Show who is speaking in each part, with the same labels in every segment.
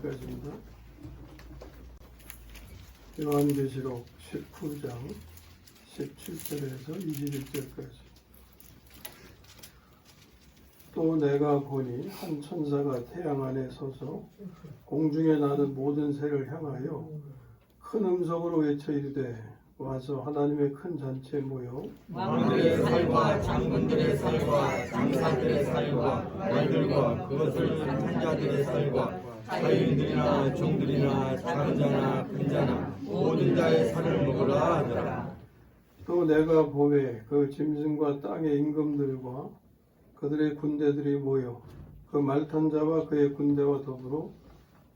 Speaker 1: 11절까지입니다. 요한계시록 19장 17절에서 21절까지. 또 내가 보니 한 천사가 태양 안에 서서 공중에 나는 모든 새를 향하여 큰 음성으로 외쳐 이르되 와서 하나님의 큰 잔치에 모여
Speaker 2: 왕들의 살과 장군들의 살과 장사들의 살과 말들과 그것을 탄 자들의 살과 자유인들이나 종들이나 작은 자나 큰 자나 모든 자의 살을 먹으라 하더라.
Speaker 1: 또 내가 보매 그 짐승과 땅의 임금들과 그들의 군대들이 모여 그 말탄 자와 그의 군대와 더불어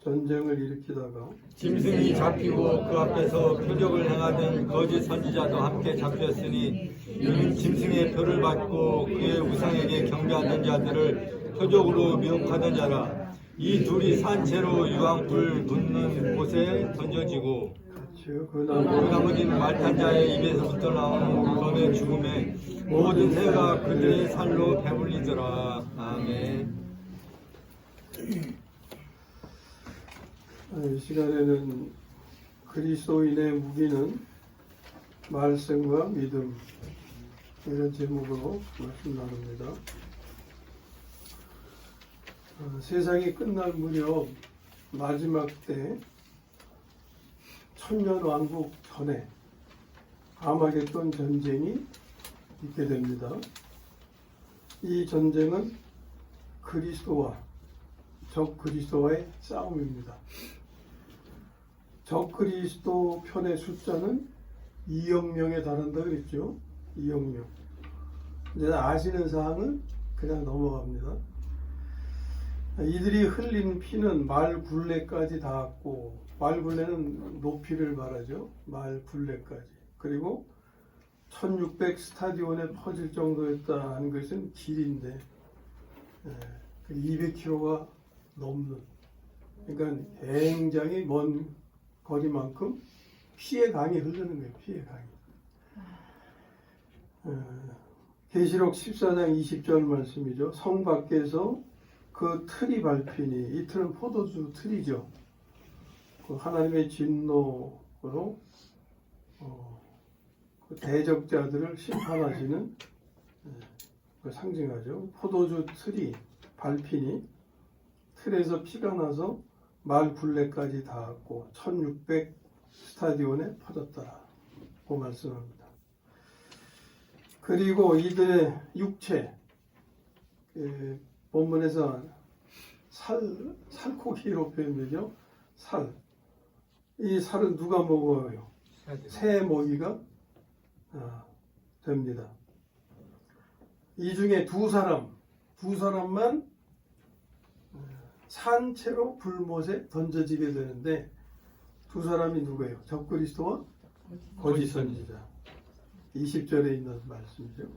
Speaker 1: 전쟁을 일으키다가
Speaker 2: 짐승이 잡히고 그 앞에서 표적을 행하던 거짓 선지자도 함께 잡혔으니 이는 짐승의 표를 받고 그의 우상에게 경배하던 자들을 표적으로 미혹하던 자라. 이 둘이 산채로 유황불 붙는 곳에 던져지고
Speaker 1: 그
Speaker 2: 그 나머지는 말탄 자의 입에서부터 나오는 검의 죽음에 모든 새가 그들의 살로 배불리더라. 아멘.
Speaker 1: 이 시간에는 그리스도인의 무기는 말씀과 믿음, 이런 제목으로 말씀 나눕니다. 세상이 끝날 무렵 마지막 때 천년왕국 전에 아마겟돈 전쟁이 있게 됩니다. 이 전쟁은 그리스도와 적 그리스도와의 싸움입니다. 적 그리스도 편의 숫자는 2억 명에 달한다 그랬죠. 2억 명. 이제 아시는 사항은 그냥 넘어갑니다. 이들이 흘린 피는 말 굴레까지 닿았고, 말 굴레는 높이를 말하죠. 말 굴레까지. 그리고 1600 스타디온에 퍼질 정도였다 하는 것은 길인데 200km가 넘는, 그러니까 굉장히 먼 거리만큼 피의 강이 흐르는 거예요. 피의 강이. 계시록 14장 20절 말씀이죠. 성 밖에서 그 틀이 밟히니, 이 틀은 포도주 틀이죠. 그 하나님의 진노로 그 대적자들을 심판하시는 그 상징하죠. 포도주 틀이 밟히니 틀에서 피가 나서 말 굴레까지 닿았고 1600 스타디온에 퍼졌다고 말씀합니다. 그리고 이들의 육체, 본문에서 살코기로 표현되죠. 살. 이 살은 누가 먹어요? 새 먹이가 됩니다. 이 중에 두 사람만 산채로 불못에 던져지게 되는데, 두 사람이 누구예요? 적그리스도와 거짓 선지자. 20절에 있는 말씀이죠.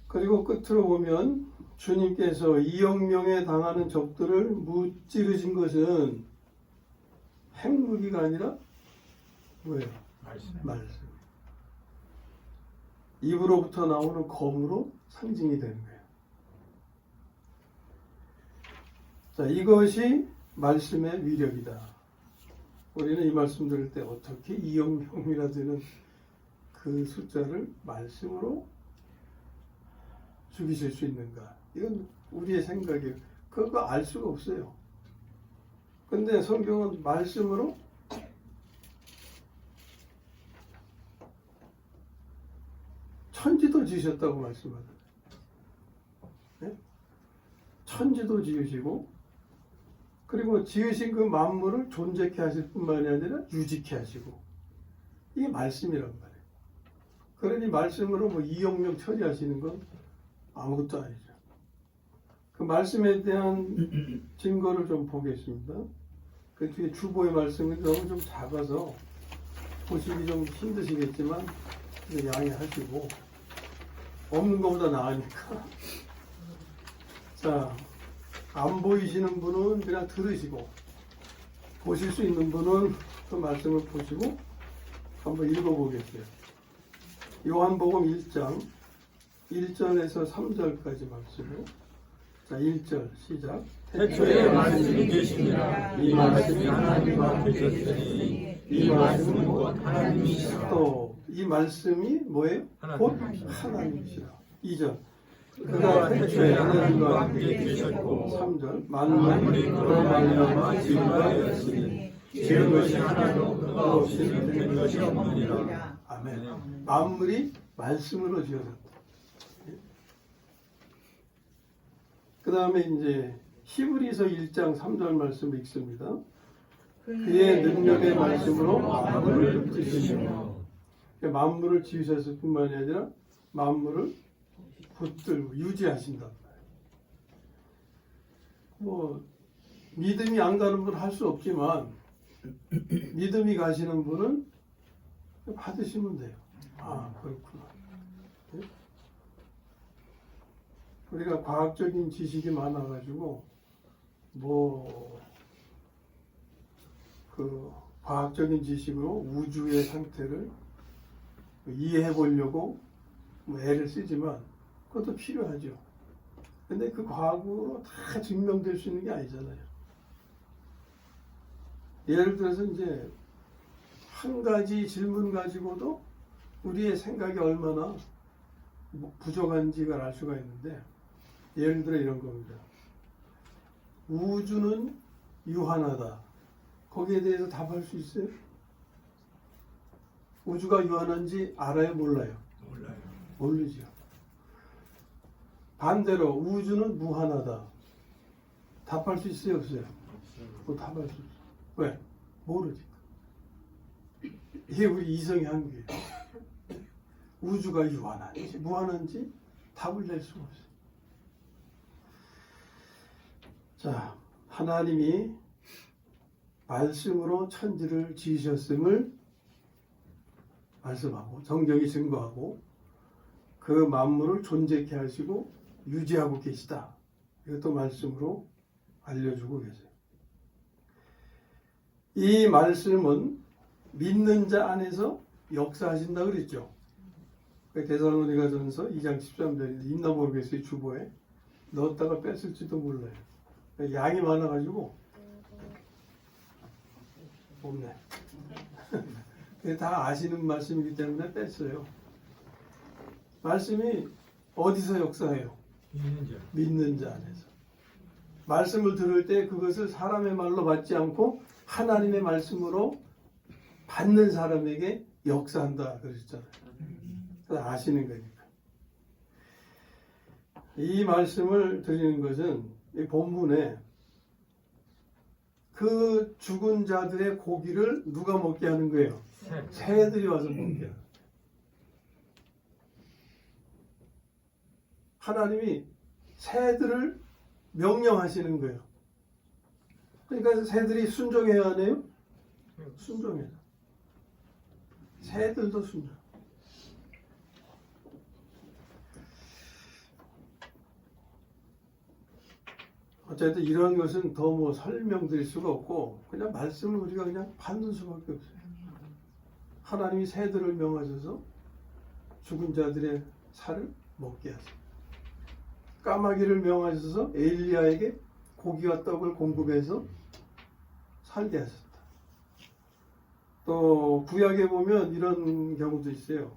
Speaker 1: 그리고 끝으로 보면 주님께서 2억 명에 당하는 적들을 무찌르신 것은 핵무기가 아니라 뭐예요? 말씀. 입으로부터 나오는 검으로 상징이 되는 거예요. 자, 이것이 말씀의 위력이다. 우리는 이 말씀 들을 때 어떻게 2억 명이나 되는 그 숫자를 말씀으로 죽이실 수 있는가? 이건 우리의 생각이에요. 그거 알 수가 없어요. 근데 성경은 말씀으로 천지도 지으셨다고 말씀하잖아요. 네? 천지도 지으시고, 그리고 지으신 그 만물을 존재케 하실 뿐만이 아니라 유지케 하시고, 이게 말씀이란 말이에요. 그러니 말씀으로 뭐 2억 명 처리하시는 건 아무것도 아니죠. 그 말씀에 대한 증거를 좀 보겠습니다. 그 뒤에 주보의 말씀이 너무 좀 작아서 보시기 좀 힘드시겠지만 양해하시고, 없는 것보다 나으니까. 자, 안 보이시는 분은 그냥 들으시고, 보실 수 있는 분은 그 말씀을 보시고 한번 읽어보겠어요. 요한복음 1장 1절에서 3절까지 말씀을. 자, 1절 시작.
Speaker 2: 태초에 말씀이 계시니라. 이 말씀이 하나님과 계셨으니 이 말씀은 곧 하나님이시라.
Speaker 1: 또 이 말씀이 뭐예요?
Speaker 2: 하나님.
Speaker 1: 곧 하나님이시라. 2절.
Speaker 2: 그가 태초에 하나님과 함께 계셨고
Speaker 1: 3절.
Speaker 2: 만물이 그로 말미암아 지은 바였으니 지은 것이 하나도 그가 없이는 된 것이 없느니라.
Speaker 1: 아멘. 만물이 말씀으로 지어졌다. 그 다음에 이제 히브리서 1장 3절 말씀을 읽습니다. 그의 능력의 말씀으로 만물을 붙드시며, 만물을 지으셨을 뿐만이 아니라 만물을 붙들고 유지하신다. 뭐 믿음이 안 가는 분은 할 수 없지만 믿음이 가시는 분은 받으시면 돼요. 아, 그렇구나. 네? 우리가 과학적인 지식이 많아가지고 그 과학적인 지식으로 우주의 상태를 이해해 보려고 애를 쓰지만 그것도 필요하죠. 근데 그 과학으로 다 증명될 수 있는 게 아니잖아요. 예를 들어서 이제 한 가지 질문 가지고도 우리의 생각이 얼마나 부족한지가 알 수가 있는데, 예를 들어 이런 겁니다. 우주는 유한하다. 거기에 대해서 답할 수 있어요? 우주가 유한한지 알아요? 몰라요?
Speaker 2: 몰라요.
Speaker 1: 모르죠. 반대로 우주는 무한하다. 답할 수 있어요? 없어요? 답할 수 있어요. 왜? 모르지. 이게 우리 이성의 한계예요. 우주가 유한한지 무한한지 답을 낼 수가 없어요. 자, 하나님이 말씀으로 천지를 지으셨음을 말씀하고 성경이 증거하고 그 만물을 존재케 하시고 유지하고 계시다. 이것도 말씀으로 알려주고 계세요. 이 말씀은 믿는 자 안에서 역사하신다 그랬죠. 데살로니가전서 2장 13절에 있나 모르겠어요. 주보에 넣었다가 뺐을지도 몰라요. 양이 많아가지고 없네. 다 아시는 말씀이기 때문에 뺐어요. 말씀이 어디서 역사해요? 믿는 자 안에서. 말씀을 들을 때 그것을 사람의 말로 받지 않고 하나님의 말씀으로 받는 사람에게 역사한다 그러셨잖아요. 그래서 아시는 거니까. 이 말씀을 드리는 것은 이 본문에 그 죽은 자들의 고기를 누가 먹게 하는 거예요? 새들이 와서 먹게 하는 거예요. 하나님이 새들을 명령하시는 거예요. 그러니까 새들이 순종해야 하네요? 순종해요. 새들도 순종. 어쨌든 이런 것은 더 설명드릴 수가 없고 그냥 말씀을 우리가 그냥 받는 수밖에 없어요. 하나님이 새들을 명하셔서 죽은 자들의 살을 먹게 하세요. 까마귀를 명하셔서 엘리야에게 고기와 떡을 공급해서 살게 하셨다. 또 구약에 보면 이런 경우도 있어요.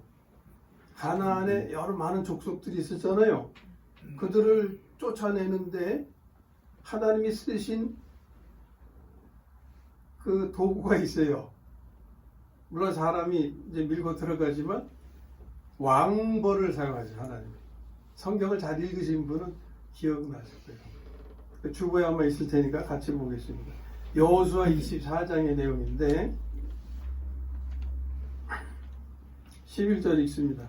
Speaker 1: 가나안에 여러 많은 족속들이 있었잖아요. 그들을 쫓아내는데 하나님이 쓰신 그 도구가 있어요. 물론 사람이 이제 밀고 들어가지만 왕벌을 사용하죠. 하나님이. 성경을 잘 읽으신 분은 기억나실 거예요. 주보에 아마 있을 테니까 같이 보겠습니다. 여호수아 24장의 내용인데 11절 읽습니다.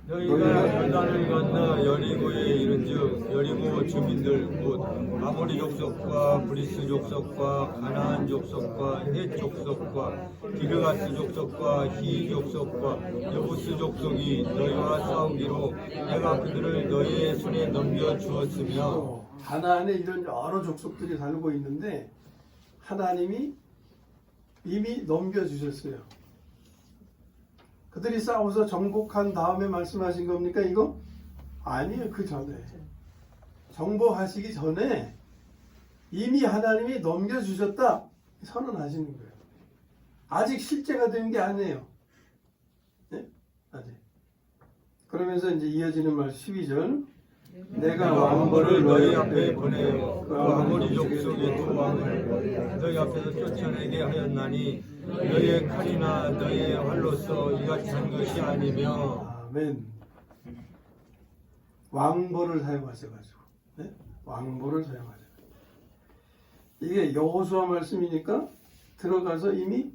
Speaker 2: 너희가 요단을 건너 여리고에 이른즉 여리고 주민들 곧 아모리 족속과 브리스 족속과 가나안 족속과 헷 족속과 기르가스 족속과 히 족속과 여부스 족속이 너희와 싸우기로 내가 그들을 너희의 손에 넘겨 주었으며.
Speaker 1: 가나안에 이런 여러 족속들이 살고 있는데 하나님이 이미 넘겨 주셨어요. 그들이 싸워서 정복한 다음에 말씀하신 겁니까 이거? 아니에요. 그 전에 정복하시기 전에 이미 하나님이 넘겨주셨다 선언하시는 거예요. 아직 실제가 된 게 아니에요. 네? 아직. 그러면서 이제 이어지는 말 12절. 내가 왕벌을 너희 앞에 보내어 그 아모리 족속의 두 왕을 너희 앞에서 쫓아내게 하였나니 너희의 칼이나 너희의 활로서 이같이 한 것이 아니며. 아멘. 왕벌을 사용하셔가지고, 네? 왕벌을 사용하셔. 이게 여호수아 말씀이니까 들어가서 이미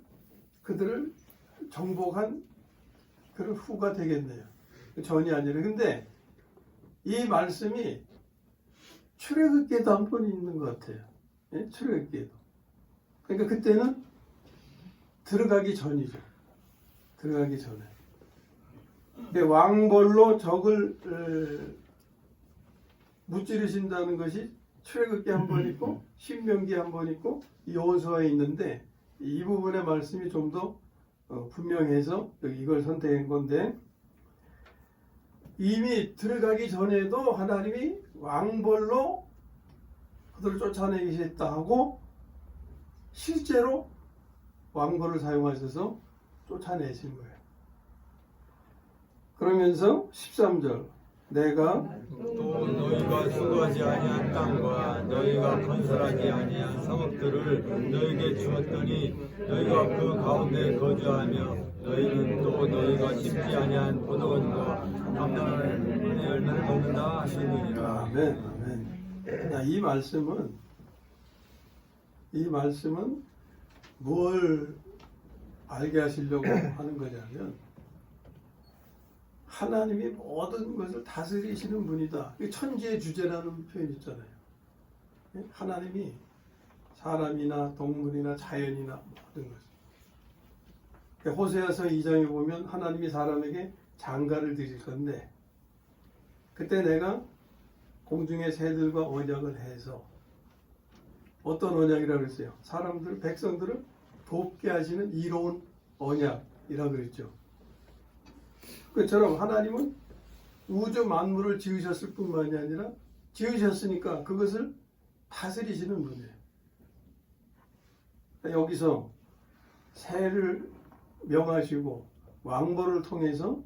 Speaker 1: 그들을 정복한 그런 후가 되겠네요. 전이 아니라. 근데 이 말씀이 출애굽기에도 한 번 있는 것 같아요. 예? 출애굽기에도. 그러니까 그때는 들어가기 전이죠. 들어가기 전에. 근데 왕벌로 적을 무찌르신다는 것이 출애굽기 한 번 있고 신명기 한 번 있고 여호수아에 있는데 이 부분의 말씀이 좀 더 분명해서 이걸 선택한 건데, 이미 들어가기 전에도 하나님이 왕벌로 그들을 쫓아내겠다 하고 실제로 왕벌을 사용하셔서 쫓아내신 거예요. 그러면서 13절 내가
Speaker 2: 또 너희가 수고하지 아니한 땅과 너희가 건설하지 아니한 성읍들을 너희에게 주었더니 너희가 그 가운데 거주하며 너희는 또 너희가 심지 아니한 포도원과 감당하는 은혜의 열매를 먹는다 하시느니라.
Speaker 1: 아멘, 아멘. 자, 이 말씀은 뭘 알게 하시려고 하는 거냐면 하나님이 모든 것을 다스리시는 분이다. 천지의 주제라는 표현 있잖아요. 하나님이 사람이나 동물이나 자연이나 모든 것을. 호세아서 2장에 보면 하나님이 사람에게 장가를 드릴 건데 그때 내가 공중의 새들과 언약을 해서 어떤 언약이라고 그랬어요? 사람들, 백성들을 돕게 하시는 이로운 언약이라고 그랬죠. 그처럼 하나님은 우주 만물을 지으셨을 뿐만이 아니라 지으셨으니까 그것을 다스리시는 분이에요. 여기서 새를 명하시고 왕벌을 통해서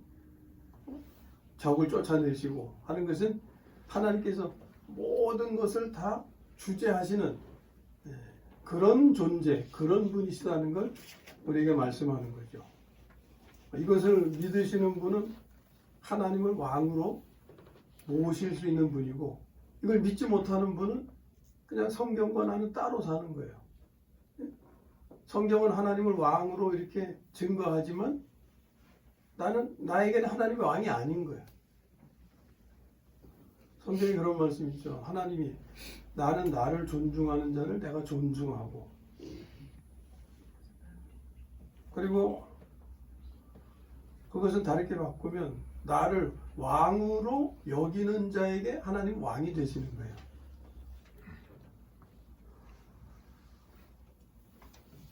Speaker 1: 적을 쫓아내시고 하는 것은 하나님께서 모든 것을 다 주재하시는 그런 존재, 그런 분이시다는 걸 우리에게 말씀하는 거죠. 이것을 믿으시는 분은 하나님을 왕으로 모실 수 있는 분이고, 이걸 믿지 못하는 분은 그냥 성경과 나는 따로 사는 거예요. 성경은 하나님을 왕으로 이렇게 증거하지만 나에게는 하나님이 왕이 아닌 거예요. 성경에 그런 말씀 있죠. 하나님이 나는 나를 존중하는 자를 내가 존중하고, 그리고 그것을 다르게 바꾸면 나를 왕으로 여기는 자에게 하나님 왕이 되시는 거예요.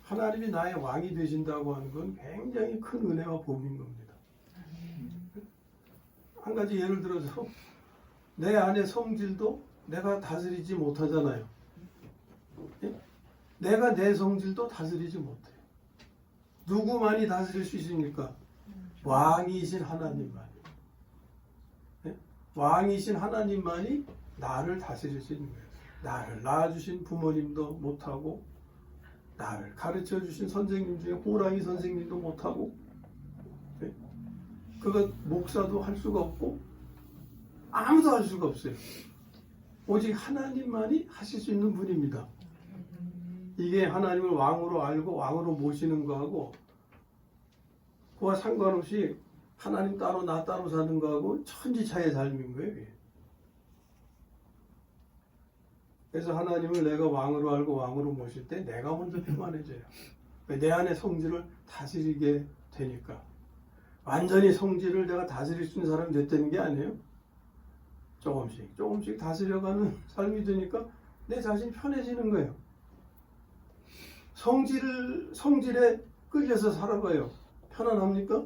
Speaker 1: 하나님이 나의 왕이 되신다고 하는 건 굉장히 큰 은혜와 복인 겁니다. 한 가지 예를 들어서 내 안의 성질도 내가 다스리지 못하잖아요. 내가 내 성질도 다스리지 못해요. 누구만이 다스릴 수 있습니까? 왕이신 하나님만이. 왕이신 하나님만이 나를 다스릴 수 있는 거예요. 나를 낳아주신 부모님도 못하고, 나를 가르쳐주신 선생님 중에 호랑이 선생님도 못하고, 그것 목사도 할 수가 없고, 아무도 할 수가 없어요. 오직 하나님만이 하실 수 있는 분입니다. 이게 하나님을 왕으로 알고 왕으로 모시는 거하고 그와 상관없이 하나님 따로 나 따로 사는 거하고 천지차이의 삶인 거예요. 이게. 그래서 하나님을 내가 왕으로 알고 왕으로 모실 때 내가 먼저 평안해져요. 내 안의 성질을 다스리게 되니까. 완전히 성질을 내가 다스릴 수 있는 사람이 됐다는 게 아니에요. 조금씩 다스려가는 삶이 되니까 내 자신이 편해지는 거예요. 성질에 끌려서 살아가요. 편안합니까?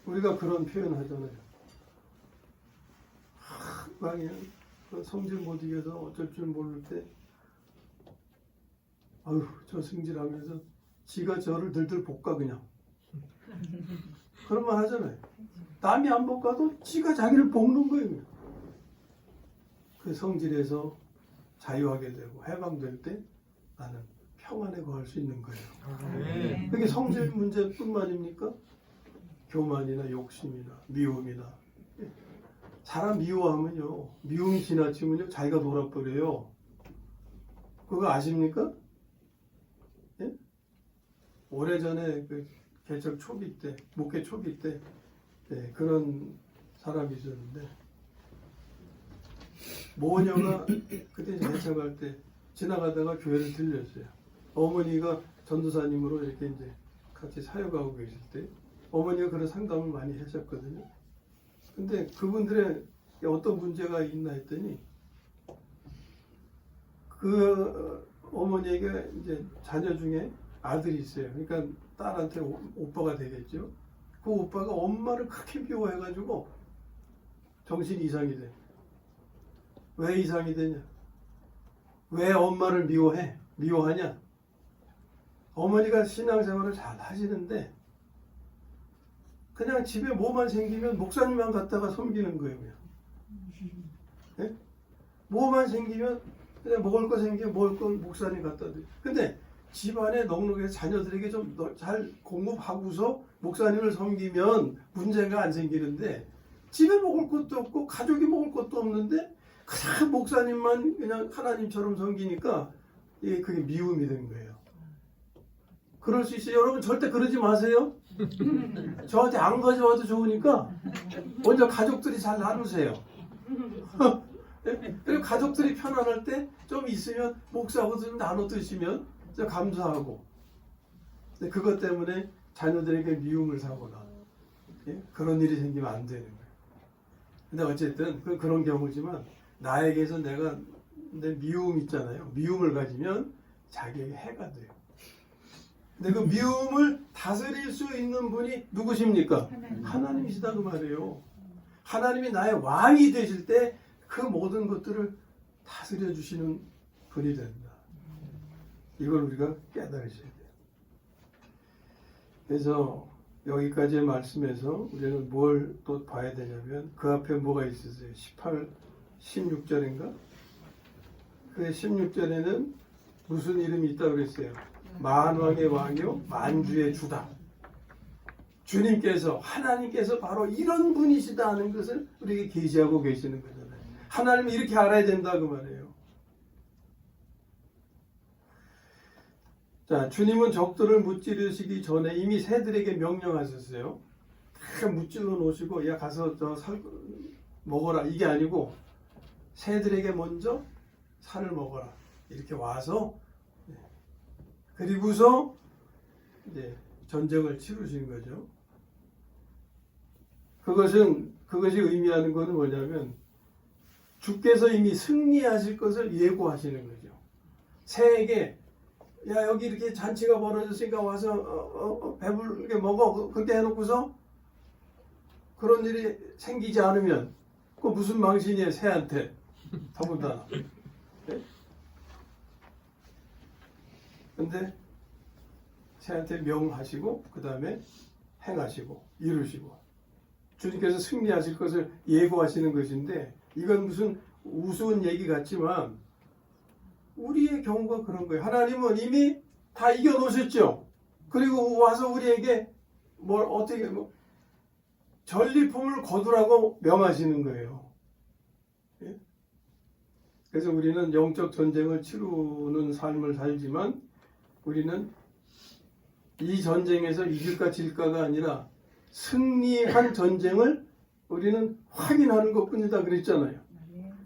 Speaker 1: 우리가 그런 표현 하잖아요. 방에 그 성질 못 이겨서 어쩔 줄 모를 때 아유 저 승질하면서 지가 저를 들들 볶아 그냥 그런 말 하잖아요. 남이 안 볶아도 지가 자기를 볶는 거예요. 그냥. 그 성질에서 자유하게 되고 해방될 때 나는 평안에 거할 수 있는 거예요. 그게 성질 문제뿐만입니까? 교만이나 욕심이나 미움이나 사람 미워하면요 미움이 지나치면요 자기가 놀아버려요. 그거 아십니까? 예? 오래전에 그 개척 초기 때 목회 초기 때 예, 그런 사람이 있었는데 모녀가 그때 개척할 때 지나가다가 교회를 들렸어요. 어머니가 전도사님으로 이렇게 이제 같이 사역하고 계실 때 어머니가 그런 상담을 많이 하셨거든요. 근데 그분들의 어떤 문제가 있나 했더니 그 어머니에게 이제 자녀 중에 아들이 있어요. 그러니까 딸한테 오빠가 되겠죠. 그 오빠가 엄마를 크게 미워해가지고 정신 이상이 돼. 왜 이상이 되냐? 왜 엄마를 미워하냐? 어머니가 신앙생활을 잘 하시는데 그냥 집에 뭐만 생기면 목사님만 갖다가 섬기는 거예요. 그냥. 네? 뭐만 생기면 그냥 먹을 거 생기면 먹을 건 목사님 갖다 드려. 근데 집안에 넉넉해서 자녀들에게 좀 잘 공급하고서 목사님을 섬기면 문제가 안 생기는데 집에 먹을 것도 없고 가족이 먹을 것도 없는데 그냥 목사님만 그냥 하나님처럼 섬기니까 그게 미움이 된 거예요. 그럴 수 있어요. 여러분 절대 그러지 마세요. 저한테 안 가져와도 좋으니까 먼저 가족들이 잘 나누세요. 그리고 가족들이 편안할 때 좀 있으면 목사하고 좀 나눠 드시면 감사하고 그것 때문에 자녀들에게 미움을 사거나 그런 일이 생기면 안 되는 거예요. 근데 어쨌든 그런 경우지만 나에게서 내가 내 미움 있잖아요. 미움을 가지면 자기에게 해가 돼요. 근데 그 미움을 다스릴 수 있는 분이 누구십니까? 하나님이시다 그 말이에요. 하나님이 나의 왕이 되실 때 그 모든 것들을 다스려 주시는 분이 된다. 이걸 우리가 깨달으셔야 돼요. 그래서 여기까지의 말씀에서 우리는 뭘 또 봐야 되냐면 그 앞에 뭐가 있었어요? 16절인가? 그 16절에는 무슨 이름이 있다고 그랬어요? 만왕의 왕이요 만주의 주다. 주님께서 하나님께서 바로 이런 분이시다 하는 것을 우리에게 계시하고 계시는 거잖아요. 하나님이 이렇게 알아야 된다 그 말이에요. 자, 주님은 적들을 무찌르시기 전에 이미 새들에게 명령하셨어요. 다 무찔러 놓으시고 야 가서 먹어라 이게 아니고 새들에게 먼저 살을 먹어라 이렇게 와서 그리고서 이제 전쟁을 치르신 거죠. 그것이 의미하는 것은 뭐냐면 주께서 이미 승리하실 것을 예고하시는 거죠. 새에게 야 여기 이렇게 잔치가 벌어졌으니까 와서 배불게 먹어 그렇게 해놓고서 그런 일이 생기지 않으면 그 무슨 망신이에요 새한테 더군다나. 네? 근데 새한테 명하시고 그 다음에 행하시고 이루시고 주님께서 승리하실 것을 예고하시는 것인데 이건 무슨 우스운 얘기 같지만 우리의 경우가 그런 거예요. 하나님은 이미 다 이겨놓으셨죠. 그리고 와서 우리에게 전리품을 거두라고 명하시는 거예요. 예? 그래서 우리는 영적 전쟁을 치르는 삶을 살지만 우리는 이 전쟁에서 이길까 질까가 아니라 승리한 전쟁을 우리는 확인하는 것뿐이다 그랬잖아요.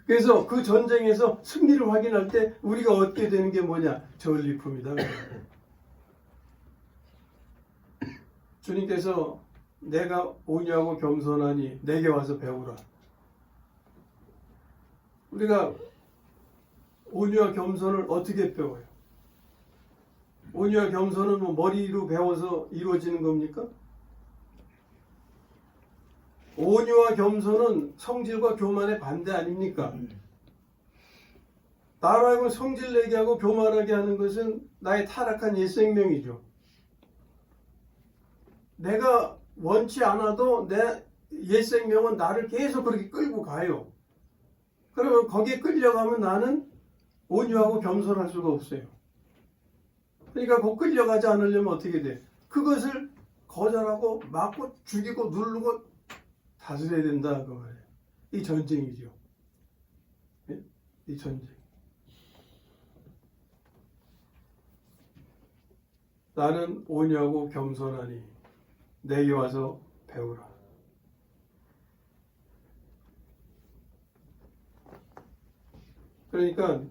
Speaker 1: 그래서 그 전쟁에서 승리를 확인할 때 우리가 얻게 되는 게 뭐냐? 전리품이다. 주님께서 내가 온유하고 겸손하니 내게 와서 배우라. 우리가 온유와 겸손을 어떻게 배워요? 온유와 겸손은 뭐 머리로 배워서 이루어지는 겁니까? 온유와 겸손은 성질과 교만의 반대 아닙니까? 나로 하여금 성질 내게 하고 교만하게 하는 것은 나의 타락한 옛 생명이죠. 내가 원치 않아도 내 옛 생명은 나를 계속 그렇게 끌고 가요. 그러면 거기에 끌려가면 나는 온유하고 겸손할 수가 없어요. 그러니까 그 끌려가지 않으려면 어떻게 돼? 그것을 거절하고 막고 죽이고 누르고 다스려야 된다 그 말이에요. 이 전쟁이죠. 예? 이 전쟁. 나는 온유하고 겸손하니 내게 와서 배우라. 그러니까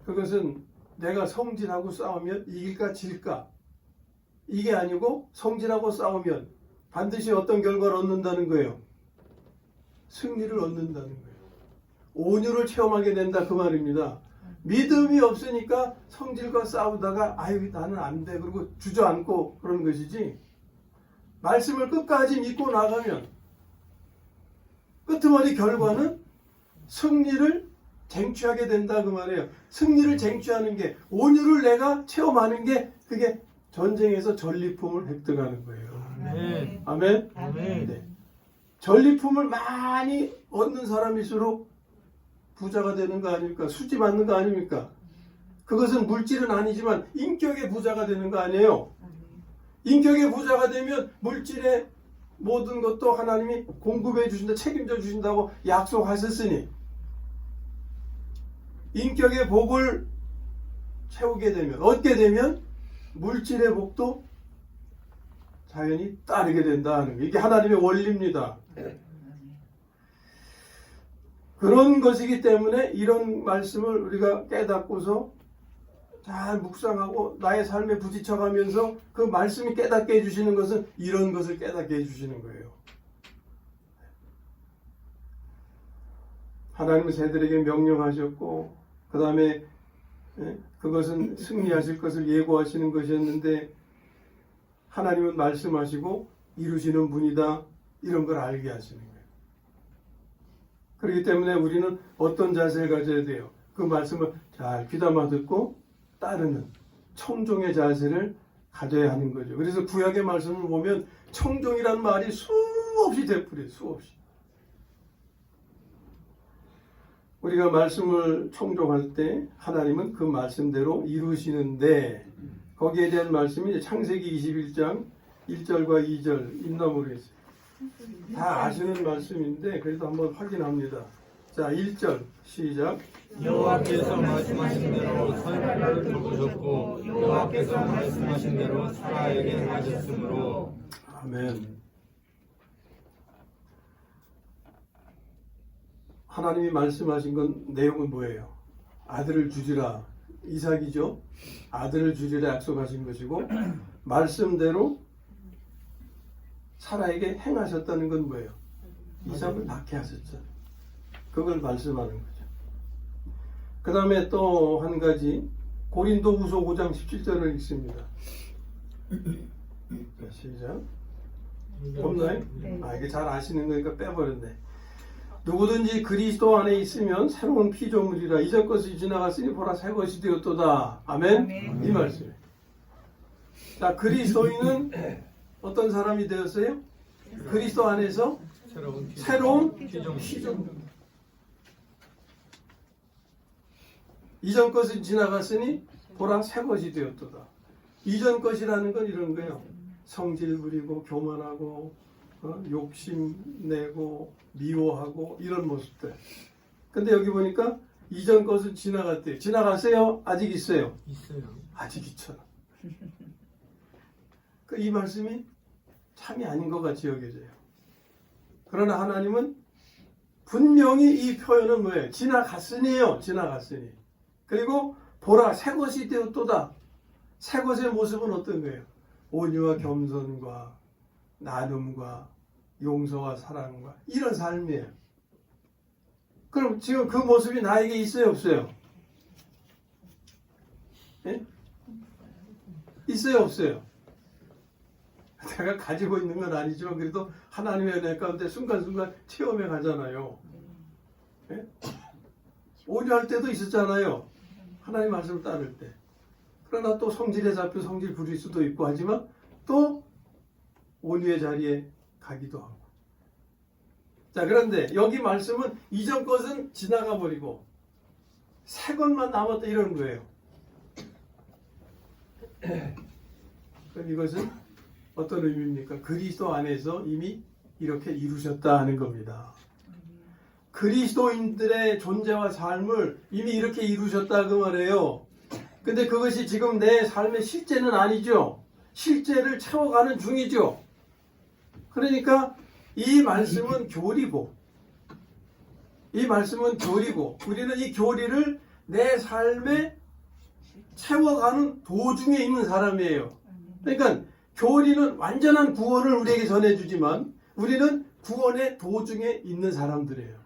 Speaker 1: 그것은 내가 성질하고 싸우면 이길까 질까 이게 아니고 성질하고 싸우면 반드시 어떤 결과를 얻는다는 거예요. 승리를 얻는다는 거예요. 온유를 체험하게 된다 그 말입니다. 믿음이 없으니까 성질과 싸우다가 아유 나는 안 돼 그러고 주저앉고 그런 것이지, 말씀을 끝까지 믿고 나가면 끄트머리 결과는 승리를 쟁취하게 된다 그 말이에요. 승리를 쟁취하는 게, 온유를 내가 체험하는 게 그게 전쟁에서 전리품을 획득하는 거예요.
Speaker 2: 아멘.
Speaker 1: 아멘.
Speaker 2: 아멘.
Speaker 1: 네. 전리품을 많이 얻는 사람일수록 부자가 되는 거 아닙니까? 수지 받는 거 아닙니까? 그것은 물질은 아니지만 인격의 부자가 되는 거 아니에요? 인격의 부자가 되면 물질의 모든 것도 하나님이 공급해 주신다, 책임져 주신다고 약속하셨으니 인격의 복을 채우게 되면, 얻게 되면 물질의 복도 자연히 따르게 된다는 거. 이게 하나님의 원리입니다. 그런 것이기 때문에 이런 말씀을 우리가 깨닫고서 잘 묵상하고 나의 삶에 부딪혀가면서 그 말씀이 깨닫게 해주시는 것은 이런 것을 깨닫게 해주시는 거예요. 하나님은 새들에게 명령하셨고 그 다음에 그것은 승리하실 것을 예고하시는 것이었는데 하나님은 말씀하시고 이루시는 분이다, 이런 걸 알게 하시는 거예요. 그렇기 때문에 우리는 어떤 자세를 가져야 돼요? 그 말씀을 잘 귀담아 듣고 따르는 청종의 자세를 가져야 하는 거죠. 그래서 구약의 말씀을 보면 청종이란 말이 수없이 되풀이해요. 수없이. 우리가 말씀을 청종할 때 하나님은 그 말씀대로 이루시는데, 거기에 대한 말씀이 창세기 21장 1절과 2절 입나무로 했어요. 다 아시는 말씀인데 그래도 한번 확인합니다. 자, 1절 시작.
Speaker 2: 여호와께서 말씀하신 대로 선지자를 적으셨고 여호와께서 말씀하신 대로 사라에게 행하셨으므로.
Speaker 1: 아멘. 하나님이 말씀하신 건 내용은 뭐예요? 아들을 주지라. 이삭이죠. 아들을 주리라 약속하신 것이고 말씀대로 사라에게 행하셨다는 건 뭐예요? 이삭을 낳게 하셨죠. 그걸 말씀하는 거죠. 그 다음에 또 한 가지 고린도후서 5장 17절을 읽습니다. 자, 시작. 없나요? 이게 잘 아시는 거니까 빼버렸네. 누구든지 그리스도 안에 있으면 새로운 피조물이라, 이전 것이 지나갔으니 보라 새 것이 되었도다. 아멘?
Speaker 3: 아멘.
Speaker 1: 이 말씀. 자, 그리스도인은 어떤 사람이 되었어요? 그리스도 안에서 새로운 피조물. 이전 것은 지나갔으니 보라 새 것이 되었도다. 이전 것이라는 건 이런 거예요. 성질 부리고 교만하고 욕심내고 미워하고 이런 모습들. 근데 여기 보니까 이전 것은 지나갔대요. 지나갔어요? 아직 있어요?
Speaker 2: 있어요.
Speaker 1: 아직 있잖아. 이 말씀이 참이 아닌 것 같이 여겨져요. 그러나 하나님은 분명히 이 표현은 뭐예요? 지나갔으니요. 지나갔으니. 그리고 보라 새 것이 되었도다. 새 것의 모습은 어떤 거예요? 온유와 겸손과 나눔과 용서와 사랑과 이런 삶이에요. 그럼 지금 그 모습이 나에게 있어요, 없어요? 예? 있어요, 없어요? 제가 가지고 있는 건 아니지만 그래도 하나님의 은혜 가운데 순간순간 체험해 가잖아요. 예? 오류할 때도 있었잖아요. 하나님 말씀을 따를 때. 그러나 또 성질에 잡혀 성질 부릴 수도 있고 하지만 또 온유의 자리에 가기도 하고. 자, 그런데 여기 말씀은 이전 것은 지나가 버리고 새 것만 남았다 이러는 거예요. 그럼 이것은 어떤 의미입니까? 그리스도 안에서 이미 이렇게 이루셨다 하는 겁니다. 그리스도인들의 존재와 삶을 이미 이렇게 이루셨다 그 말이에요. 근데 그것이 지금 내 삶의 실제는 아니죠. 실제를 채워가는 중이죠. 그러니까 이 말씀은 교리고 우리는 이 교리를 내 삶에 채워가는 도중에 있는 사람이에요. 그러니까 교리는 완전한 구원을 우리에게 전해주지만 우리는 구원의 도중에 있는 사람들이에요.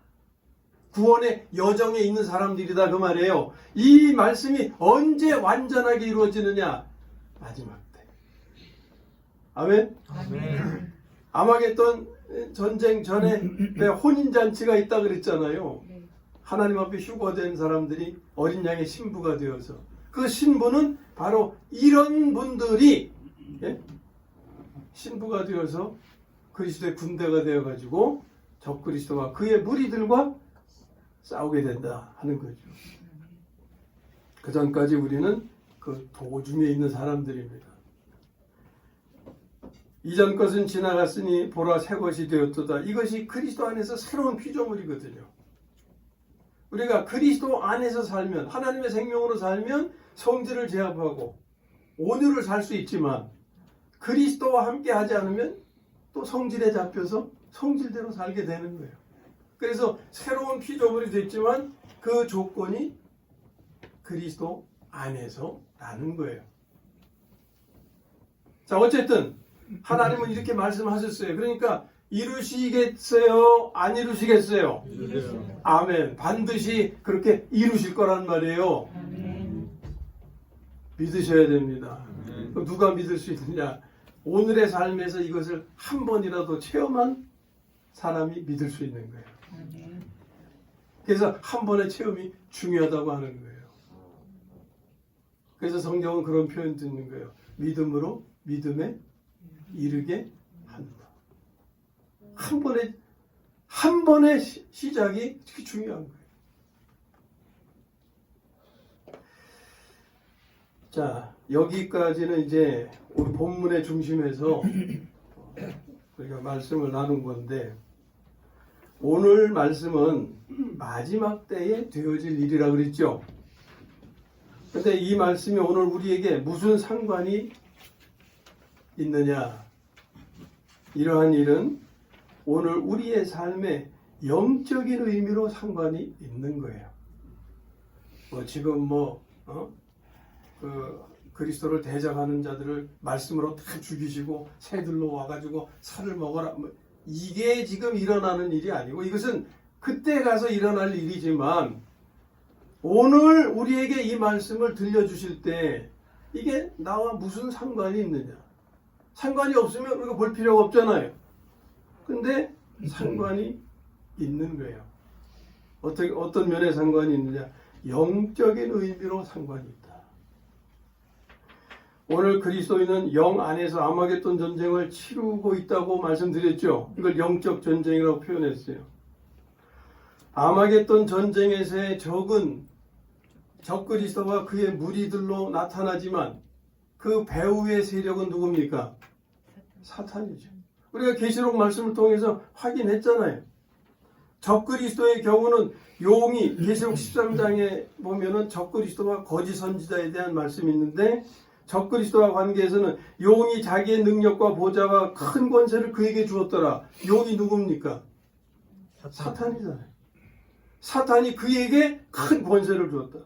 Speaker 1: 구원의 여정에 있는 사람들이다 그 말이에요. 이 말씀이 언제 완전하게 이루어지느냐? 마지막 때. 아멘?
Speaker 2: 아멘.
Speaker 1: 아마겟돈 전쟁 전에 혼인잔치가 있다 그랬잖아요. 하나님 앞에 휴거된 사람들이 어린 양의 신부가 되어서 그 신부는 바로 이런 분들이 신부가 되어서 그리스도의 군대가 되어가지고 적그리스도와 그의 무리들과 싸우게 된다 하는 거죠. 그 전까지 우리는 그 도중에 있는 사람들입니다. 이전 것은 지나갔으니 보라 새 것이 되었도다. 이것이 그리스도 안에서 새로운 피조물이거든요. 우리가 그리스도 안에서 살면 하나님의 생명으로 살면 성질을 제압하고 온유를 살 수 있지만 그리스도와 함께 하지 않으면 또 성질에 잡혀서 성질대로 살게 되는 거예요. 그래서 새로운 피조물이 됐지만 그 조건이 그리스도 안에서라는 거예요. 자, 어쨌든 하나님은 이렇게 말씀하셨어요. 그러니까 이루시겠어요? 안 이루시겠어요? 아멘. 반드시 그렇게 이루실 거란 말이에요. 믿으셔야 됩니다. 그럼 누가 믿을 수 있느냐? 오늘의 삶에서 이것을 한 번이라도 체험한 사람이 믿을 수 있는 거예요. 그래서 한 번의 체험이 중요하다고 하는 거예요. 그래서 성경은 그런 표현 듣는 거예요. 믿음으로 믿음에 이르게 한다. 한 번의 시작이 특히 중요한 거예요. 자, 여기까지는 이제 우리 본문의 중심에서 우리가 말씀을 나눈 건데 오늘 말씀은 마지막 때에 되어질 일이라 그랬죠. 근데 이 말씀이 오늘 우리에게 무슨 상관이 있느냐? 이러한 일은 오늘 우리의 삶에 영적인 의미로 상관이 있는 거예요. 지금 그리스도를 대적하는 자들을 말씀으로 다 죽이시고 새들로 와가지고 살을 먹어라. 이게 지금 일어나는 일이 아니고 이것은 그때 가서 일어날 일이지만 오늘 우리에게 이 말씀을 들려주실 때 이게 나와 무슨 상관이 있느냐? 상관이 없으면 우리가 볼 필요가 없잖아요. 근데 상관이 있는 거예요. 어떤 면에 상관이 있느냐? 영적인 의미로 상관이 있다. 오늘 그리스도인은 영 안에서 아마겟돈 전쟁을 치르고 있다고 말씀드렸죠. 이걸 영적 전쟁이라고 표현했어요. 아마겟돈 전쟁에서의 적은 적그리스도와 그의 무리들로 나타나지만 그 배후의 세력은 누굽니까? 사탄이죠. 우리가 계시록 말씀을 통해서 확인했잖아요. 적그리스도의 경우는 용이 계시록 13장에 보면은 적그리스도와 거짓 선지자에 대한 말씀이 있는데 적그리스도와 관계에서는 용이 자기의 능력과 보좌와 큰 권세를 그에게 주었더라. 용이 누굽니까? 사탄이잖아요. 사탄이 그에게 큰 권세를 주었다.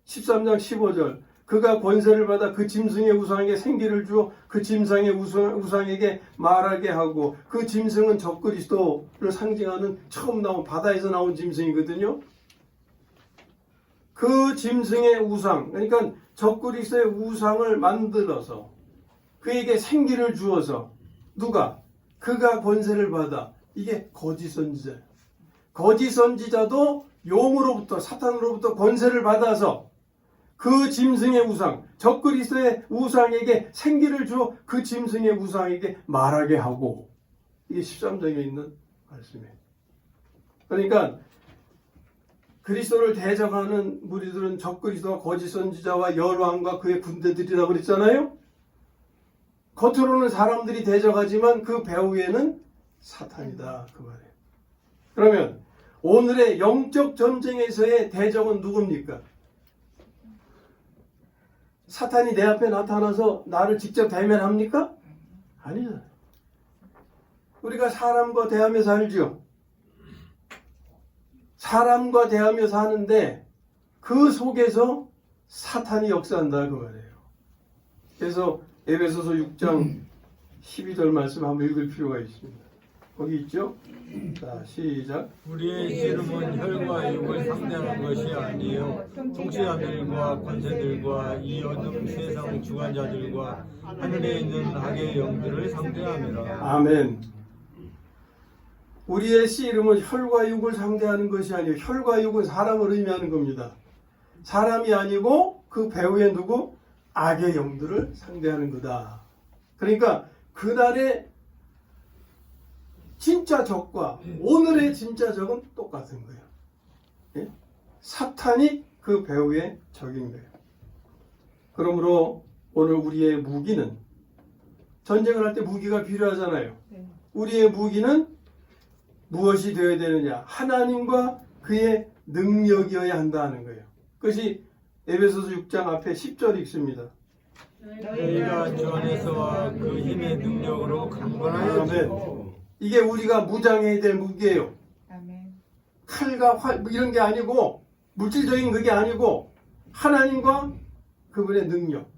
Speaker 1: 13장 15절 그가 권세를 받아 그 짐승의 우상에게 생기를 주어 그 짐승의 우상에게 말하게 하고 그 짐승은 적그리스도를 상징하는 처음 나온 바다에서 나온 짐승이거든요. 그 짐승의 우상 그러니까 적그리스도의 우상을 만들어서 그에게 생기를 주어서 누가? 그가 권세를 받아. 이게 거짓 선지자예요. 거짓 선지자도 용으로부터 사탄으로부터 권세를 받아서 그 짐승의 우상, 적그리스도의 우상에게 생기를 주어 그 짐승의 우상에게 말하게 하고, 이게 13장에 있는 말씀이에요. 그러니까 그리스도를 대적하는 무리들은 적그리스도와 거짓 선지자와 열왕과 그의 군대들이라고 그랬잖아요. 겉으로는 사람들이 대적하지만 그 배후에는 사탄이다, 그 말이에요. 그러면 오늘의 영적 전쟁에서의 대적은 누굽니까? 사탄이 내 앞에 나타나서 나를 직접 대면합니까? 아니잖아요. 우리가 사람과 대하며 살죠. 사람과 대하며 사는데 그 속에서 사탄이 역사한다, 그 말이에요. 그래서 에베소서 6장 12절 말씀 한번 읽을 필요가 있습니다. 거기 있죠? 자, 시작.
Speaker 2: 우리의 씨름은 혈과 육을 상대하는 것이 아니요 통치자들과 권세들과 이 어둠 세상 주관자들과 하늘에 있는 악의 영들을 상대함이라.
Speaker 1: 아멘. 우리의 씨름은 혈과 육을 상대하는 것이 아니요 혈과 육은 사람을 의미하는 겁니다. 사람이 아니고 그 배후에 누구? 악의 영들을 상대하는 거다. 그러니까 그날의 진짜 적과 오늘의 진짜 적은 똑같은 거예요. 예? 사탄이 그 배후의 적인 거예요. 그러므로 오늘 우리의 무기는, 전쟁을 할 때 무기가 필요하잖아요. 우리의 무기는 무엇이 되어야 되느냐? 하나님과 그의 능력이어야 한다는 거예요. 그것이 에베소서 6장 앞에 10절 읽습니다.
Speaker 2: 너희가 주 안에서와 그 힘의 능력으로 강건하여
Speaker 1: 이게 우리가 무장해야 될 무기예요.
Speaker 3: 아멘.
Speaker 1: 칼과 활 이런 게 아니고, 물질적인 그게 아니고 하나님과 그분의 능력.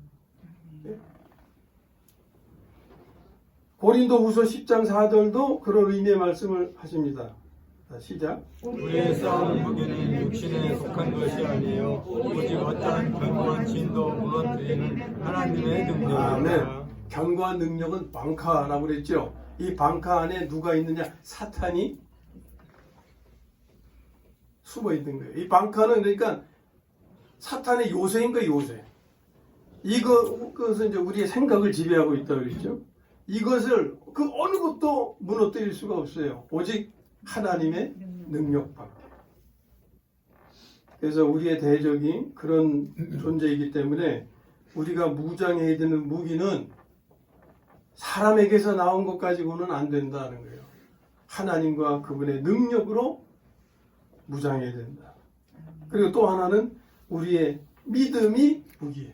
Speaker 1: 고린도후서 10장 4절도 그런 의미의 말씀을 하십니다. 자, 시작.
Speaker 2: 우리의 싸움 무기는 육신에 속한 것이 아니요 오직 어떠한 견고한 진도 무너뜨리는 하나님의 능력이다.
Speaker 1: 아멘. 견고한 능력은 방카라고 그랬죠. 이 방카 안에 누가 있느냐? 사탄이 숨어 있는 거예요. 이 방카는 그러니까 사탄의 요새인 거예요, 요새. 이것은 이제 우리의 생각을 지배하고 있다 그랬죠. 이것을 그 어느 것도 무너뜨릴 수가 없어요. 오직 하나님의 능력밖에. 그래서 우리의 대적이 그런 존재이기 때문에 우리가 무장해야 되는 무기는 사람에게서 나온 것 가지고는 안 된다는 거예요. 하나님과 그분의 능력으로 무장해야 된다. 그리고 또 하나는 우리의 믿음이 무기예요.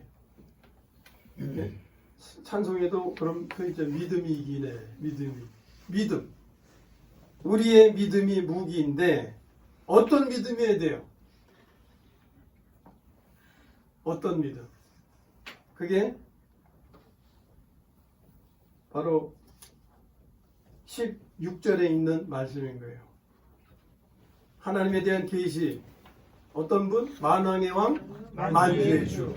Speaker 1: 네? 찬송에도 그런 표현이죠. 믿음이 이기네. 믿음. 우리의 믿음이 무기인데 어떤 믿음이어야 돼요? 어떤 믿음? 그게 바로 16절에 있는 말씀인 거예요. 하나님에 대한 계시. 어떤 분? 만왕의 왕, 만주의 주.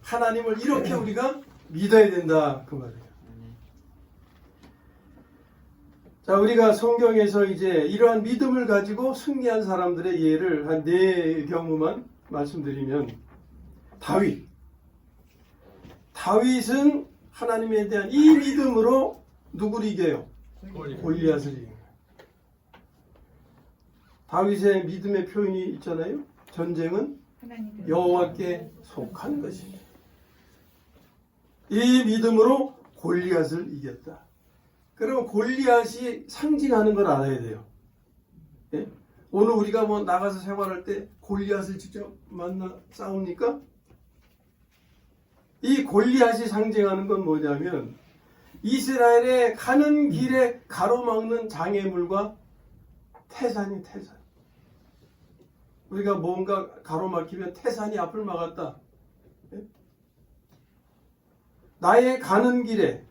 Speaker 1: 하나님을 이렇게 우리가 믿어야 된다, 그 말이에요. 자, 우리가 성경에서 이제 이러한 믿음을 가지고 승리한 사람들의 예를 한 4경우만 말씀드리면, 다윗은 하나님에 대한 이 믿음으로 누구를 이겨요? 골리앗을 이겨요. 다윗의 믿음의 표현이 있잖아요. 전쟁은 여호와께 속한 것이다. 이 믿음으로 골리앗을 이겼다. 그러면 골리앗이 상징하는 걸 알아야 돼요. 예? 오늘 우리가 뭐 나가서 생활할 때 골리앗을 직접 만나 싸웁니까? 이 골리앗이 상징하는 건 뭐냐면 이스라엘에 가는 길에 가로막는 장애물과 태산. 우리가 뭔가 가로막히면 태산이 앞을 막았다. 예? 나의 가는 길에,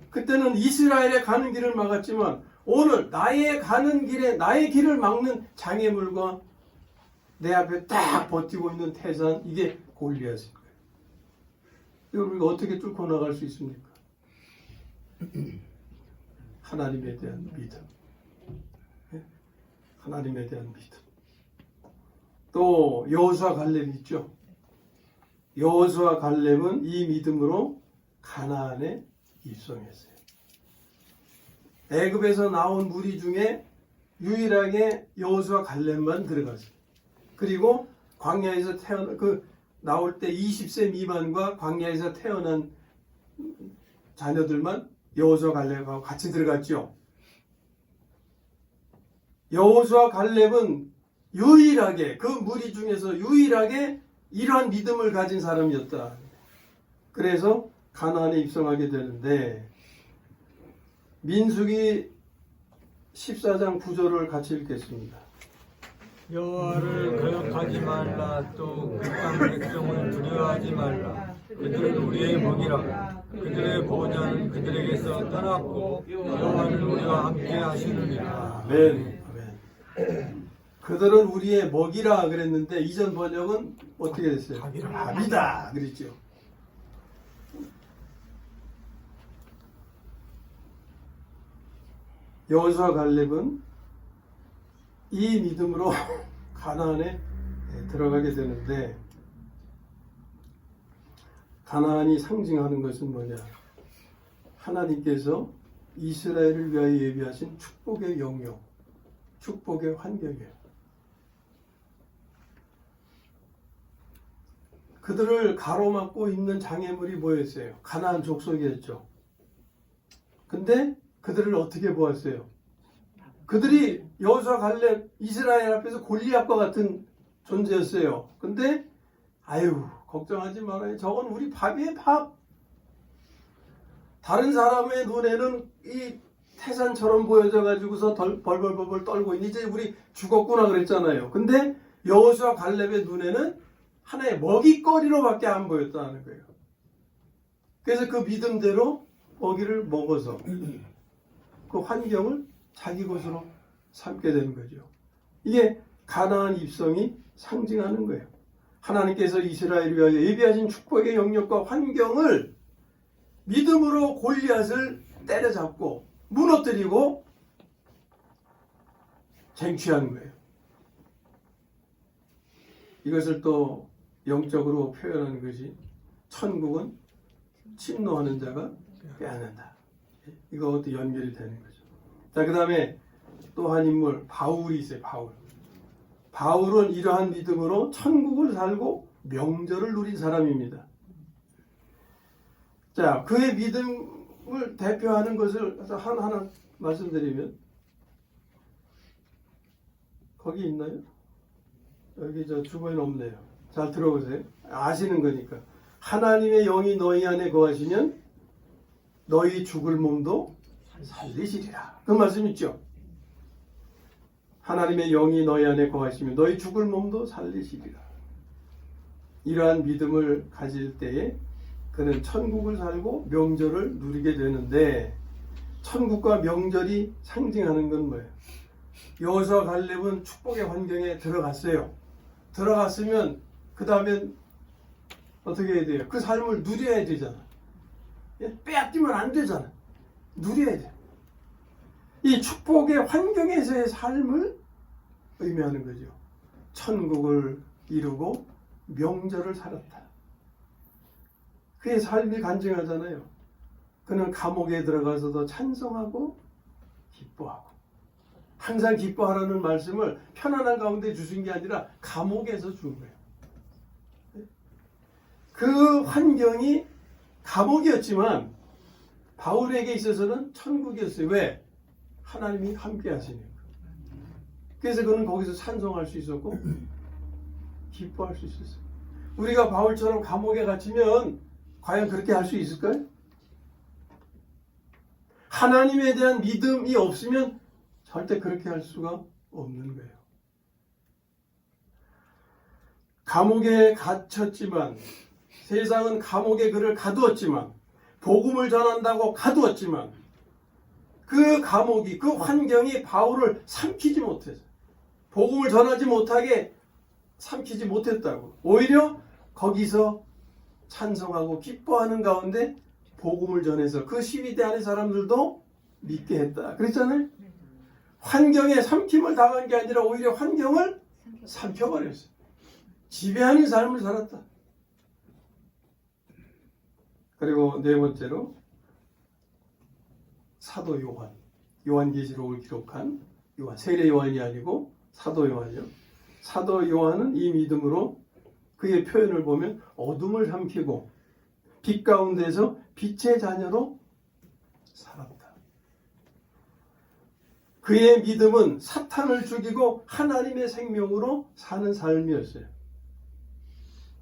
Speaker 1: 그때는 이스라엘에 가는 길을 막았지만 오늘 나의 가는 길에 나의 길을 막는 장애물과 내 앞에 딱 버티고 있는 태산, 이게 골리앗인 거예요. 이걸 우리가 어떻게 뚫고 나갈 수 있습니까? 하나님에 대한 믿음. 예? 하나님에 대한 믿음. 또 여호수아 갈렙이 있죠. 여호수아 갈렙은 이 믿음으로 가나안에 입성했어요. 애굽에서 나온 무리 중에 유일하게 여호수아 갈렙만 들어갔어요. 그리고 광야에서 나올 때 20세 미만과 광야에서 태어난 자녀들만 여호수아 갈렙하고 같이 들어갔죠. 여호수아 갈렙은 유일하게 그 무리 중에서 유일하게 이러한 믿음을 가진 사람이었다. 그래서 가나안에 입성하게 되는데 민수기 14장 9절을 같이 읽겠습니다.
Speaker 2: 여호와를 거역하지 말라. 또 그 땅 백성을 두려워하지 말라. 그들은 우리의 먹이라. 그들의 보호자는 그들에게서 떠났고 여호와는 우리와 함께 하시느니라.
Speaker 1: 아멘. 아멘. 그들은 우리의 먹이라 그랬는데 이전 번역은 어떻게 됐어요? 밥이다 그랬죠. 여호수아 갈렙은 이 믿음으로 가나안에 들어가게 되는데 가나안이 상징하는 것은 뭐냐? 하나님께서 이스라엘을 위하여 예비하신 축복의 영역, 축복의 환경이에요. 그들을 가로막고 있는 장애물이 뭐였어요? 가나안 족속이었죠. 근데 그들을 어떻게 보았어요? 그들이 여호수아 갈렙 이스라엘 앞에서 골리앗과 같은 존재였어요. 근데 아유 걱정하지 말아요. 저건 우리 밥이에요, 밥. 다른 사람의 눈에는 이 태산처럼 보여져 가지고서 벌벌벌 떨고 이제 우리 죽었구나 그랬잖아요. 근데 여호수아 갈렙의 눈에는 하나의 먹잇거리로밖에 안 보였다는 거예요. 그래서 그 믿음대로 먹이를 먹어서 그 환경을 자기 것으로 삼게 되는 거죠. 이게 가나안 입성이 상징하는 거예요. 하나님께서 이스라엘을 위하여 예비하신 축복의 영역과 환경을 믿음으로 골리앗을 때려잡고 무너뜨리고 쟁취하는 거예요. 이것을 또 영적으로 표현하는 것이 천국은 침노하는 자가 빼앗는다. 이것도 연결이 되는 거죠. 자, 그 다음에 또 한 인물 바울이 있어요. 바울은 이러한 믿음으로 천국을 살고 명절을 누린 사람입니다. 자, 그의 믿음을 대표하는 것을 하나하나 말씀드리면 거기 있나요? 여기 저 주변에 없네요. 잘 들어보세요. 아시는 거니까. 하나님의 영이 너희 안에 거하시면 너희 죽을 몸도 살리시리라. 그 말씀 있죠? 하나님의 영이 너희 안에 거하시면 너희 죽을 몸도 살리시리라. 이러한 믿음을 가질 때에 그는 천국을 살고 명절을 누리게 되는데 천국과 명절이 상징하는 건 뭐예요? 여호수아 갈렙은 축복의 환경에 들어갔어요. 들어갔으면 그 다음엔 어떻게 해야 돼요? 그 삶을 누려야 되잖아. 빼앗기면 안 되잖아. 누려야 돼. 이 축복의 환경에서의 삶을 의미하는 거죠. 천국을 이루고 명절을 살았다. 그의 삶이 간증하잖아요. 그는 감옥에 들어가서도 찬송하고 기뻐하고 항상 기뻐하라는 말씀을 편안한 가운데 주신 게 아니라 감옥에서 준 거예요. 그 환경이 감옥이었지만 바울에게 있어서는 천국이었어요. 왜? 하나님이 함께 하시니까. 그래서 그는 거기서 찬송할 수 있었고 기뻐할 수 있었어요. 우리가 바울처럼 감옥에 갇히면 과연 그렇게 할 수 있을까요? 하나님에 대한 믿음이 없으면 절대 그렇게 할 수가 없는 거예요. 감옥에 갇혔지만 세상은 감옥에 그를 가두었지만 복음을 전한다고 가두었지만 그 감옥이 그 환경이 바울을 삼키지 못해서 복음을 전하지 못하게 삼키지 못했다고. 오히려 거기서 찬송하고 기뻐하는 가운데 복음을 전해서 그 12대 안의 사람들도 믿게 했다. 그랬잖아요. 환경에 삼킴을 당한 게 아니라 오히려 환경을 삼켜버렸어요. 지배하는 삶을 살았다. 그리고 네 번째로 사도 요한, 요한계시록을 기록한 요한, 세례 요한이 아니고 사도 요한이요. 사도 요한은 이 믿음으로 그의 표현을 보면 어둠을 삼키고 빛 가운데서 빛의 자녀로 살았다. 그의 믿음은 사탄을 죽이고 하나님의 생명으로 사는 삶이었어요.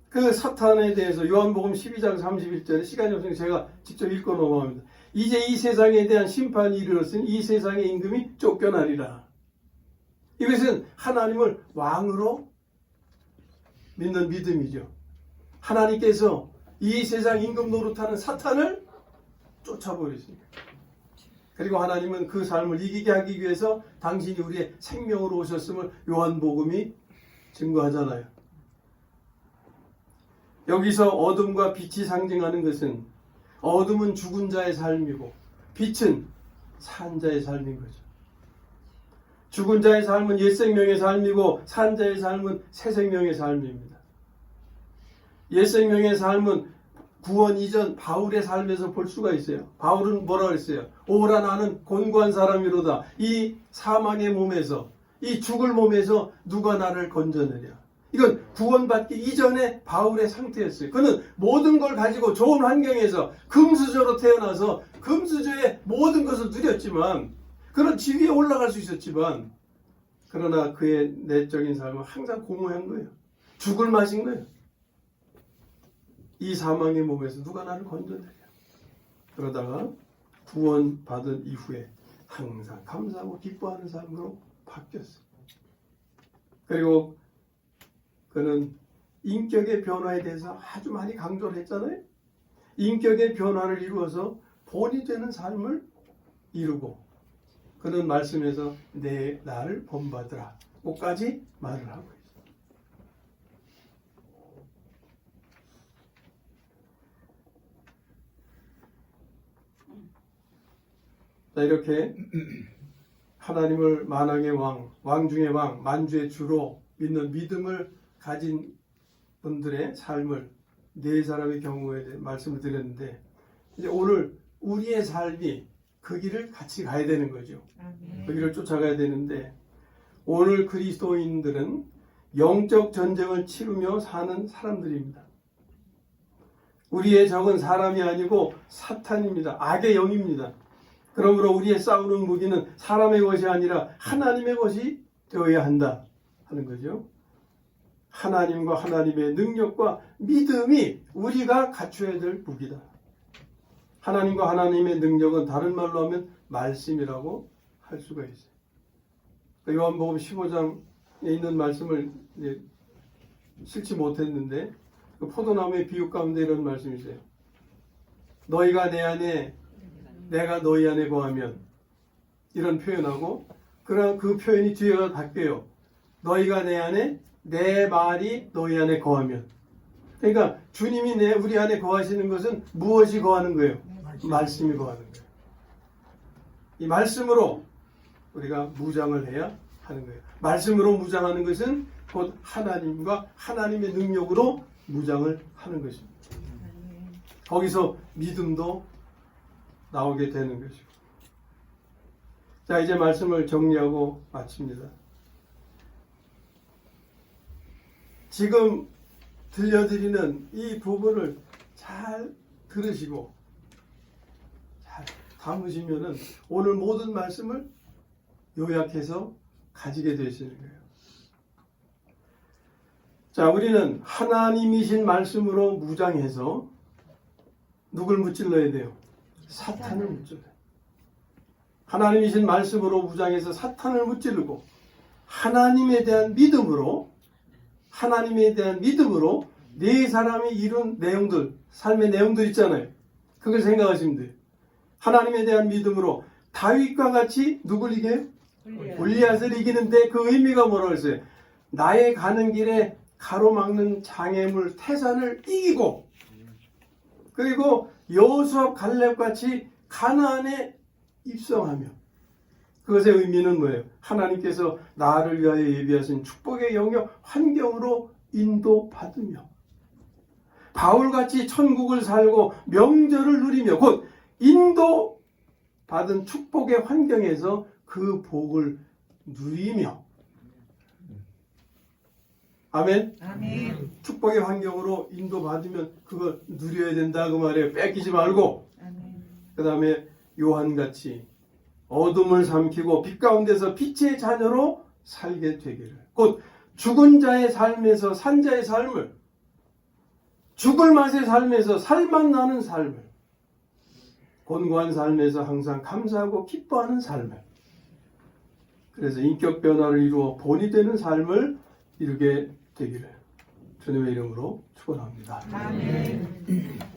Speaker 1: 그 사탄에 대해서 요한복음 12장 31절에 시간이 없으니 제가 직접 읽고 넘어갑니다. 이제 이 세상에 대한 심판이 이르렀으니 이 세상의 임금이 쫓겨나리라. 이것은 하나님을 왕으로 믿는 믿음이죠. 하나님께서 이 세상 임금 노릇하는 사탄을 쫓아버리십니다. 그리고 하나님은 그 삶을 이기게 하기 위해서 당신이 우리의 생명으로 오셨음을 요한복음이 증거하잖아요. 여기서 어둠과 빛이 상징하는 것은 어둠은 죽은 자의 삶이고 빛은 산 자의 삶인 거죠. 죽은 자의 삶은 옛 생명의 삶이고 산 자의 삶은 새 생명의 삶입니다. 옛 생명의 삶은 구원 이전 바울의 삶에서 볼 수가 있어요. 바울은 뭐라 그랬어요? 오라 나는 곤고한 사람이로다. 이 사망의 몸에서, 이 죽을 몸에서 누가 나를 건져내랴. 이건 구원받기 이전의 바울의 상태였어요. 그는 모든 걸 가지고 좋은 환경에서 금수저로 태어나서 금수저의 모든 것을 누렸지만, 그런 지위에 올라갈 수 있었지만, 그러나 그의 내적인 삶은 항상 공허한 거예요. 죽을 맛인 거예요. 이 사망의 몸에서 누가 나를 건져내랴. 그러다가 구원받은 이후에 항상 감사하고 기뻐하는 삶으로 바뀌었어요. 그리고 그는 인격의 변화에 대해서 아주 많이 강조를 했잖아요. 인격의 변화를 이루어서 본이 되는 삶을 이루고, 그는 말씀에서 내 나를 본받으라 고까지 말을 하고 있어요. 자, 이렇게 하나님을 만왕의 왕, 왕 중의 왕, 만주의 주로 믿는 믿음을 가진 분들의 삶을 네 사람의 경우에 대해 말씀을 드렸는데, 이제 오늘 우리의 삶이 그 길을 같이 가야 되는 거죠. 그 길을 쫓아가야 되는데, 오늘 그리스도인들은 영적 전쟁을 치르며 사는 사람들입니다. 우리의 적은 사람이 아니고 사탄입니다. 악의 영입니다. 그러므로 우리의 싸우는 무기는 사람의 것이 아니라 하나님의 것이 되어야 한다 하는 거죠. 하나님과 하나님의 능력과 믿음이 우리가 갖춰야 될 무기다. 하나님과 하나님의 능력은 다른 말로 하면 말씀이라고 할 수가 있어요. 요한복음 15장에 있는 말씀을 실지 못했는데, 그 포도나무의 비유 가운데 이런 말씀이 있어요. 너희가 내 안에 내가 너희 안에 거하면, 이런 표현하고, 그러나 그 표현이 뒤에가 바뀌어요. 너희가 내 안에, 내 말이 너희 안에 거하면. 그러니까 주님이 우리 안에 거하시는 것은 무엇이 거하는 거예요? 말씀이 거하는 거예요. 이 말씀으로 우리가 무장을 해야 하는 거예요. 말씀으로 무장하는 것은 곧 하나님과 하나님의 능력으로 무장을 하는 것입니다. 거기서 믿음도 나오게 되는 것이고. 자, 이제 말씀을 정리하고 마칩니다. 지금 들려드리는 이 부분을 잘 들으시고 잘 담으시면은 오늘 모든 말씀을 요약해서 가지게 되시는 거예요. 자, 우리는 하나님이신 말씀으로 무장해서 누굴 무찔러야 돼요? 사탄을 무찔러요. 하나님이신 말씀으로 무장해서 사탄을 무찌르고, 하나님에 대한 믿음으로 네 사람이 이룬 내용들, 삶의 내용들 있잖아요. 그걸 생각하시면 돼요. 하나님에 대한 믿음으로 다윗과 같이 누굴 이겨요? 골리앗을 이기는데 그 의미가 뭐라고 했어요? 나의 가는 길에 가로막는 장애물 태산을 이기고, 그리고 여호수아 갈렙같이 가나안에 입성하며, 그것의 의미는 뭐예요? 하나님께서 나를 위하여 예비하신 축복의 영역 환경으로 인도받으며, 바울같이 천국을 살고 명절을 누리며, 곧 인도받은 축복의 환경에서 그 복을 누리며. 아멘?
Speaker 3: 아멘.
Speaker 1: 축복의 환경으로 인도받으면 그거 누려야 된다 그 말이에요. 뺏기지 말고.
Speaker 3: 아멘.
Speaker 1: 그 다음에 요한같이 어둠을 삼키고 빛 가운데서 빛의 자녀로 살게 되기를, 곧 죽은 자의 삶에서 산 자의 삶을, 죽을 맛의 삶에서 살맛 나는 삶을, 곤고한 삶에서 항상 감사하고 기뻐하는 삶을, 그래서 인격 변화를 이루어 본이 되는 삶을 이루게 되기를 주님의 이름으로 축원합니다.
Speaker 3: 아멘.